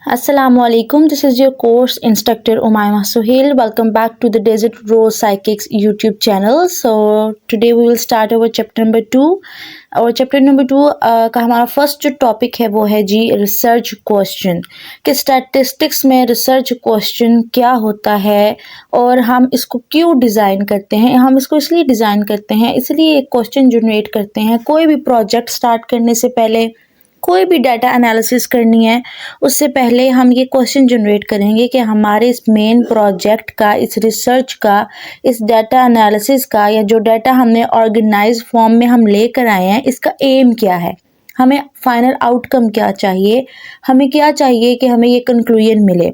Assalamualaikum. This is your course instructor Umayma Suhail. Welcome back to the Desert Rose Psychics YouTube channel. So today we will start our chapter number 2. और chapter number 2 का हमारा first जो topic है वो है जी research question कि statistics में research question क्या होता है और हम इसको क्यों डिज़ाइन करते हैं। हम इसको इसलिए डिज़ाइन करते हैं, इसलिए एक क्वेश्चन जनरेट करते हैं। कोई भी प्रोजेक्ट स्टार्ट करने से पहले, कोई भी डाटा एनालिसिस करनी है उससे पहले हम ये क्वेश्चन जनरेट करेंगे कि हमारे इस मेन प्रोजेक्ट का, इस रिसर्च का, इस डाटा एनालिसिस का या जो डाटा हमने ऑर्गेनाइज फॉर्म में हम लेकर आए हैं इसका एम क्या है, हमें फाइनल आउटकम क्या चाहिए, हमें क्या चाहिए कि हमें ये कंक्लूजन मिले।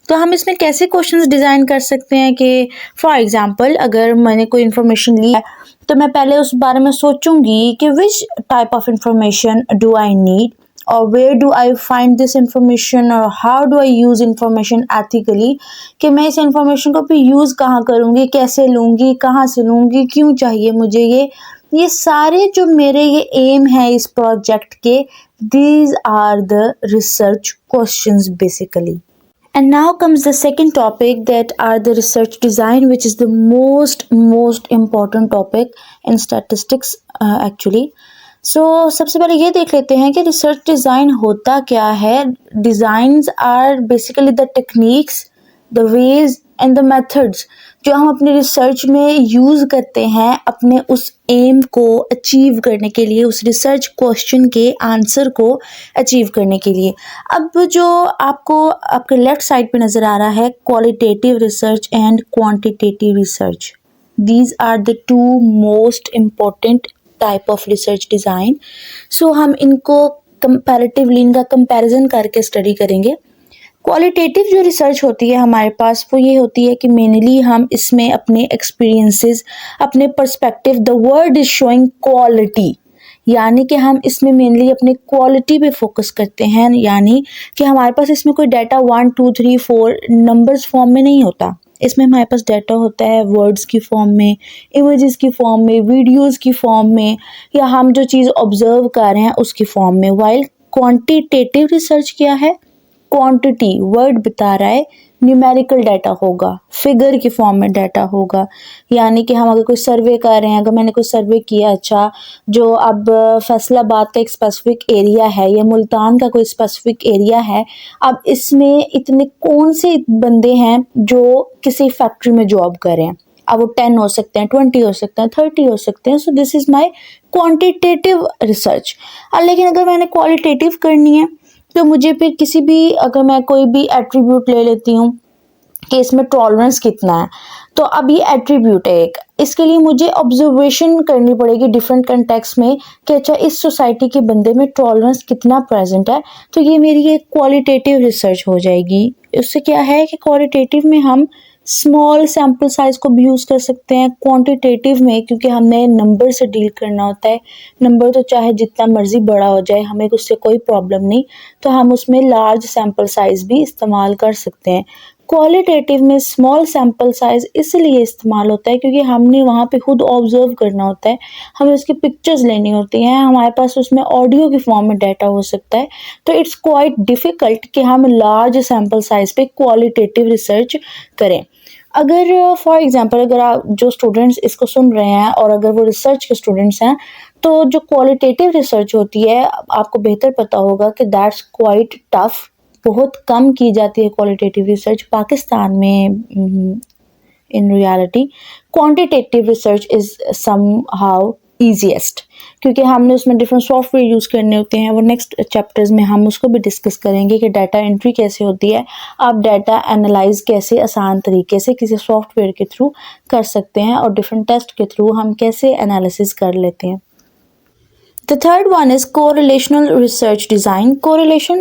तो हम इसमें कैसे क्वेश्चंस डिज़ाइन कर सकते हैं कि फॉर एग्जांपल अगर मैंने कोई इन्फॉर्मेशन ली है तो मैं पहले उस बारे में सोचूंगी कि which type of information do I need और where do I find this information और how do I use information ethically, कि मैं इस इंफॉर्मेशन को भी यूज़ कहाँ करूँगी, कैसे लूँगी, कहाँ से लूँगी, क्यों चाहिए मुझे ये सारे जो मेरे ये एम है इस प्रोजेक्ट के, these are the research questions basically. And now comes the second topic, that are the research design, which is the most important topic in statistics actually. So सबसे पहले ये देख लेते हैं कि रिसर्च डिज़ाइन होता क्या है। Designs are basically the techniques, the ways and the methods जो हम अपने रिसर्च में यूज़ करते हैं अपने उस एम को अचीव करने के लिए, उस रिसर्च क्वेश्चन के आंसर को अचीव करने के लिए। अब जो आपको आपके लेफ्ट साइड पे नज़र आ रहा है qualitative research and quantitative research, these are the two most important type of research design. So हम इनको कंपैरेटिवली, इनका कंपैरिजन करके स्टडी करेंगे। क्वालिटेटिव जो रिसर्च होती है हमारे पास वो ये होती है कि मेनली हम इसमें अपने एक्सपीरियंसेस, अपने perspective, the word is showing quality, यानी कि हम इसमें मेनली अपने क्वालिटी पे फोकस करते हैं, यानी कि हमारे पास इसमें कोई डाटा 1 2 3 4 नंबर्स फॉर्म में नहीं होता। इसमें हमारे पास डाटा होता है वर्ड्स की फॉर्म में, इमेजेस की फॉर्म में, वीडियोस की फॉर्म में, या हम जो चीज़ ऑब्जर्व कर रहे हैं उसकी फॉर्म में। वाइल क्वांटिटेटिव रिसर्च क्या है, क्वांटिटी वर्ड बता रहा है, न्यूमेरिकल डाटा होगा, फिगर की फॉर्म में डाटा होगा। यानी कि हम अगर कोई सर्वे कर रहे हैं, अगर मैंने कोई सर्वे किया, अच्छा जो अब फैसलाबाद का एक स्पेसिफिक एरिया है या मुल्तान का कोई स्पेसिफिक एरिया है, अब इसमें इतने कौन से बंदे हैं जो किसी फैक्ट्री में जॉब कर रहे हैं, अब वो 10 हो सकते हैं, 20 हो सकते हैं, 30 हो सकते हैं। सो this is my quantitative research. लेकिन अगर मैंने क्वालिटेटिव करनी है तो मुझे फिर किसी भी, अगर मैं कोई भी एट्रीब्यूट ले लेती हूँ कि इसमें टॉलरेंस कितना है, तो अब ये एट्रीब्यूट है एक, इसके लिए मुझे ऑब्जर्वेशन करनी पड़ेगी डिफरेंट कंटेक्स्ट में कि अच्छा इस सोसाइटी के बंदे में टॉलरेंस कितना प्रेजेंट है। तो ये मेरी एक क्वालिटेटिव रिसर्च हो जाएगी। उससे क्या है कि क्वालिटेटिव में हम स्मॉल सैम्पल साइज को भी यूज़ कर सकते हैं, क्वांटिटेटिव में क्योंकि हमने नंबर से डील करना होता है, नंबर तो चाहे जितना मर्जी बड़ा हो जाए हमें उससे कोई प्रॉब्लम नहीं, तो हम उसमें लार्ज सैम्पल साइज भी इस्तेमाल कर सकते हैं। क्वालिटेटिव में स्मॉल सैम्पल साइज इसलिए इस्तेमाल होता है क्योंकि हमने वहाँ पे खुद ऑब्जर्व करना होता है, हमें उसकी पिक्चर्स लेनी होती हैं, हमारे पास उसमें ऑडियो की फॉर्म में डाटा हो सकता है, तो इट्स क्वाइट डिफ़िकल्ट कि हम लार्ज सैम्पल साइज पे क्वालिटेटिव रिसर्च करें। अगर फॉर एग्जांपल अगर आप जो स्टूडेंट्स इसको सुन रहे हैं और अगर वो रिसर्च के स्टूडेंट्स हैं, तो जो क्वालिटेटिव रिसर्च होती है आपको बेहतर पता होगा कि दैट्स क्वाइट टफ, बहुत कम की जाती है क्वालिटेटिव रिसर्च पाकिस्तान में। In reality quantitative research is somehow easiest क्योंकि हमने उसमें डिफरेंट सॉफ्टवेयर यूज़ करने होते हैं। वो नेक्स्ट चैप्टर्स में हम उसको भी डिस्कस करेंगे कि डाटा एंट्री कैसे होती है, आप डाटा एनालाइज कैसे आसान तरीके से किसी सॉफ्टवेयर के थ्रू कर सकते हैं और डिफरेंट टेस्ट के थ्रू हम कैसे एनालिसिस कर लेते हैं। The third one is correlational research design. Correlation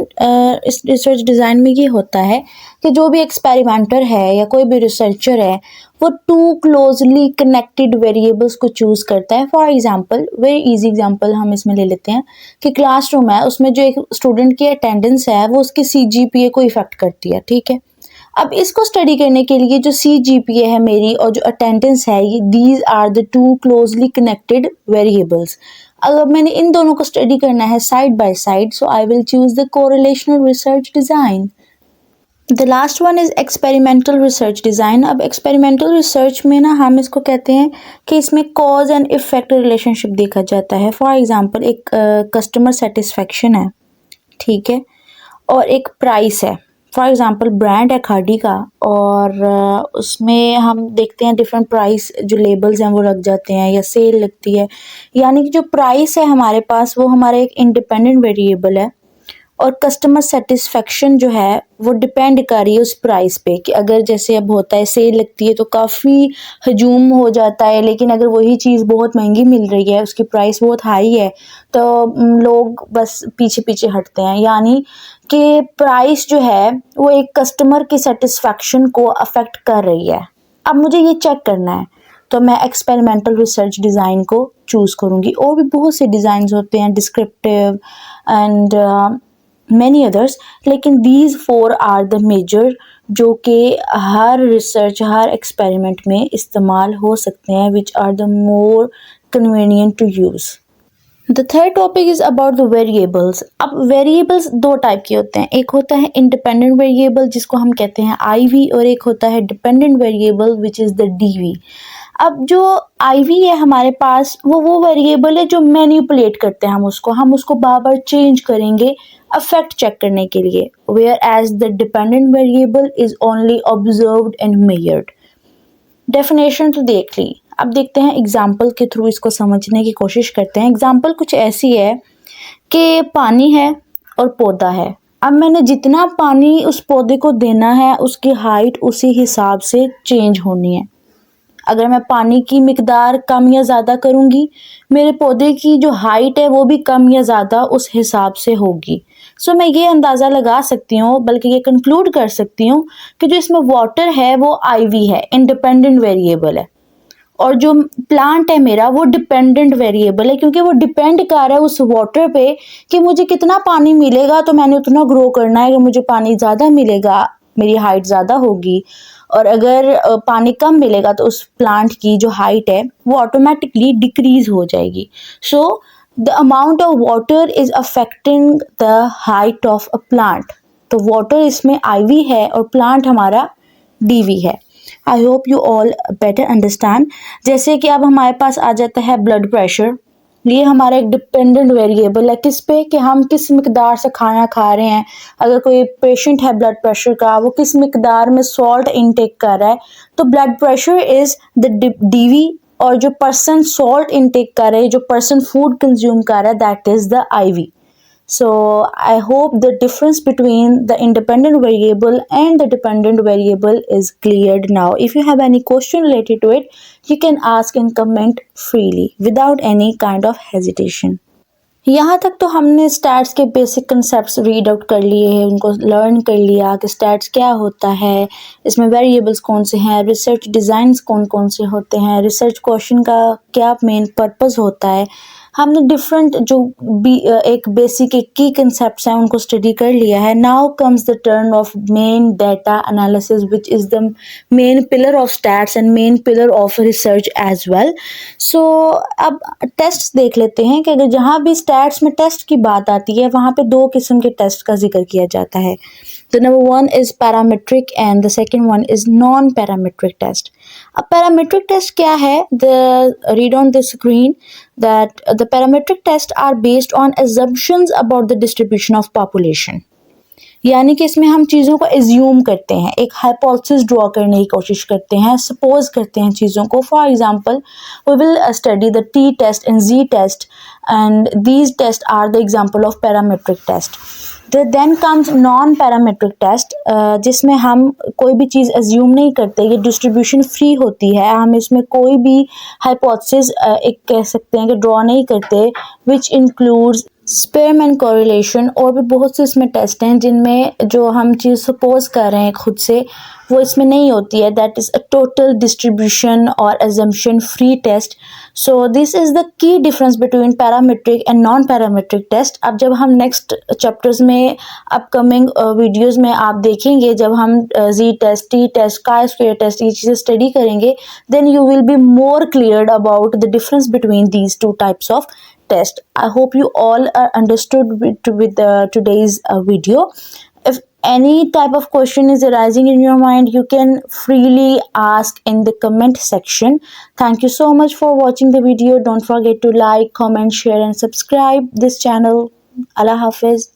इस रिसर्च डिज़ाइन में ये होता है कि जो भी एक्सपेरिमेंटर है या कोई भी रिसर्चर है वो टू क्लोजली कनेक्टेड वेरिएबल्स को चूज़ करता है। For example, very easy example हम इसमें ले लेते हैं कि क्लासरूम है, उसमें जो एक स्टूडेंट की अटेंडेंस है वो उसके CGPA को इफ़ेक्ट करती है, ठीक है। अब इसको स्टडी करने के लिए जो CGPA है मेरी और जो अटेंडेंस है, ये these are the two closely connected variables. अगर मैंने इन दोनों को स्टडी करना है side by side, so I will choose the correlational research design. The last one is experimental research design. अब एक्सपेरिमेंटल रिसर्च में ना हम इसको कहते हैं कि इसमें कॉज एंड इफेक्ट रिलेशनशिप देखा जाता है। फॉर एग्जांपल एक कस्टमर सेटिस्फेक्शन है, ठीक है, और एक प्राइस है। फॉर एग्जांपल ब्रांड है खादी का, और उसमें हम देखते हैं डिफरेंट प्राइस जो लेबल्स हैं वो लग जाते हैं या सेल लगती है। यानी कि जो प्राइस है हमारे पास वो हमारा एक इंडिपेंडेंट वेरिएबल है, और कस्टमर सेटिस्फेक्शन जो है वो डिपेंड कर रही है उस प्राइस पे कि अगर जैसे अब होता है सेल लगती है तो काफ़ी हजूम हो जाता है, लेकिन अगर वही चीज़ बहुत महंगी मिल रही है, उसकी प्राइस बहुत हाई है, तो लोग बस पीछे पीछे हटते हैं। यानी कि प्राइस जो है वो एक कस्टमर की सेटिस्फेक्शन को अफेक्ट कर रही है। अब मुझे ये चेक करना है तो मैं एक्सपेरिमेंटल रिसर्च डिज़ाइन को चूज़ करूँगी। और भी बहुत से डिज़ाइंस होते हैं, डिस्क्रिप्टिव एंड मैनी अदर्स, लेकिन these four are the major जो कि हर रिसर्च हर एक्सपेरिमेंट में इस्तेमाल हो सकते हैं, which are the more convenient to use. The third topic is about the variables. अब वेरिएबल्स दो टाइप के होते हैं, एक होता है इंडिपेंडेंट वेरिएबल जिसको हम कहते हैं आईवी, और एक होता है dependent variable which is the DV. अब जो आईवी है हमारे पास वो वेरिएबल है जो मैनिपुलेट करते हैं हम उसको बार बार चेंज करेंगे अफेक्ट चेक करने के लिए, whereas the dependent variable is only observed and measured. Definition तो देख ली, अब देखते हैं एग्जाम्पल के थ्रू इसको समझने की कोशिश करते हैं। एग्जाम्पल कुछ ऐसी है कि पानी है और पौधा है। अब मैंने जितना पानी उस पौधे को देना है उसकी हाइट उसी हिसाब से चेंज होनी है। अगर मैं पानी की मिकदार कम या ज़्यादा करूँगी, मेरे पौधे की जो हाइट है वो भी कम या ज़्यादा उस हिसाब से होगी। सो मैं ये अंदाज़ा लगा सकती हूँ, बल्कि ये कंक्लूड कर सकती हूँ कि जो इसमें वाटर है वो आईवी है, इंडिपेंडेंट वेरिएबल है, और जो प्लांट है मेरा वो डिपेंडेंट वेरिएबल है, क्योंकि वो डिपेंड कर रहा है उस वाटर पे कि मुझे कितना पानी मिलेगा तो मैंने उतना ग्रो करना है। कि मुझे पानी ज़्यादा मिलेगा मेरी हाइट ज़्यादा होगी, और अगर पानी कम मिलेगा तो उस प्लांट की जो हाइट है वो ऑटोमेटिकली डिक्रीज हो जाएगी। So the amount of water is affecting the height of a plant. तो वाटर इसमें आईवी है और प्लांट हमारा डीवी है। I hope you all better understand. जैसे कि अब हमारे पास आ जाता है ब्लड प्रेशर, ये हमारा एक डिपेंडेंट वेरिएबल है किस पे, कि हम किस मिकदार से खाना खा रहे हैं। अगर कोई पेशेंट है ब्लड प्रेशर का, वो किस मिकदार में सॉल्ट इनटेक कर रहा है, तो blood pressure is the DV, और जो पर्सन सॉल्ट इनटेक कर रहे है, जो पर्सन फूड कंज्यूम कर रहा है, that is the IV. So I hope the difference between the independent variable and the dependent variable is cleared now. If you have any question related to it, you can ask and comment freely without any kind of hesitation. यहाँ तक तो हमने stats के basic concepts read out कर लिए हैं, उनको learn कर लिया कि स्टैट्स क्या होता है, इसमें वेरिएबल्स कौन से हैं, रिसर्च डिज़ाइंस कौन कौन से होते हैं, रिसर्च क्वेश्चन का क्या मेन पर्पस होता है। हमने डिफरेंट जो एक बेसिक एक की कंसेप्ट्स हैं उनको स्टडी कर लिया है। Now comes the turn of main data analysis which is the main pillar of stats and main pillar of research as well. So अब टेस्ट देख लेते हैं कि अगर जहाँ भी स्टैट्स में टेस्ट की बात आती है वहाँ पे दो किस्म के टेस्ट का जिक्र किया जाता है। The number one is parametric and the second one is non-parametric test. अब parametric test क्या है? Read on the screen that the parametric tests are based on assumptions about the distribution of population. यानी कि इसमें हम चीज़ों को assume करते हैं, एक हाइपोथेसिस ड्रॉ करने की कोशिश करते हैं, सपोज करते हैं चीज़ों को। For example we will study the t test and z test, and these test are the example of parametric test. Then comes non parametric test, जिसमें हम कोई भी चीज़ एज्यूम नहीं करते, ये डिस्ट्रीब्यूशन फ्री होती है, हम इसमें कोई भी हाइपोथेसिस एक कह सकते हैं कि ड्रॉ नहीं करते, विच इंक्लूड्स स्पेयरमैन कोरिलेशन। और भी बहुत से इसमें टेस्ट हैं जिनमें जो हम चीज़ सपोज कर रहे हैं खुद से वो इसमें नहीं होती है, that is a total distribution और assumption free test. So this is the key difference between parametric and non parametric test. अब जब हम नेक्स्ट चैप्टर्स में अपकमिंग वीडियोज़ में आप देखेंगे, जब हम G test T test chi square test ये चीज़ें स्टडी करेंगे, then you will be more clear about the difference between these two types of test. I hope you all are understood with today's video. If any type of question is arising in your mind, you can freely ask in the comment section. Thank you so much for watching the video. Don't forget to like, comment, share and subscribe this channel. Allah Hafiz.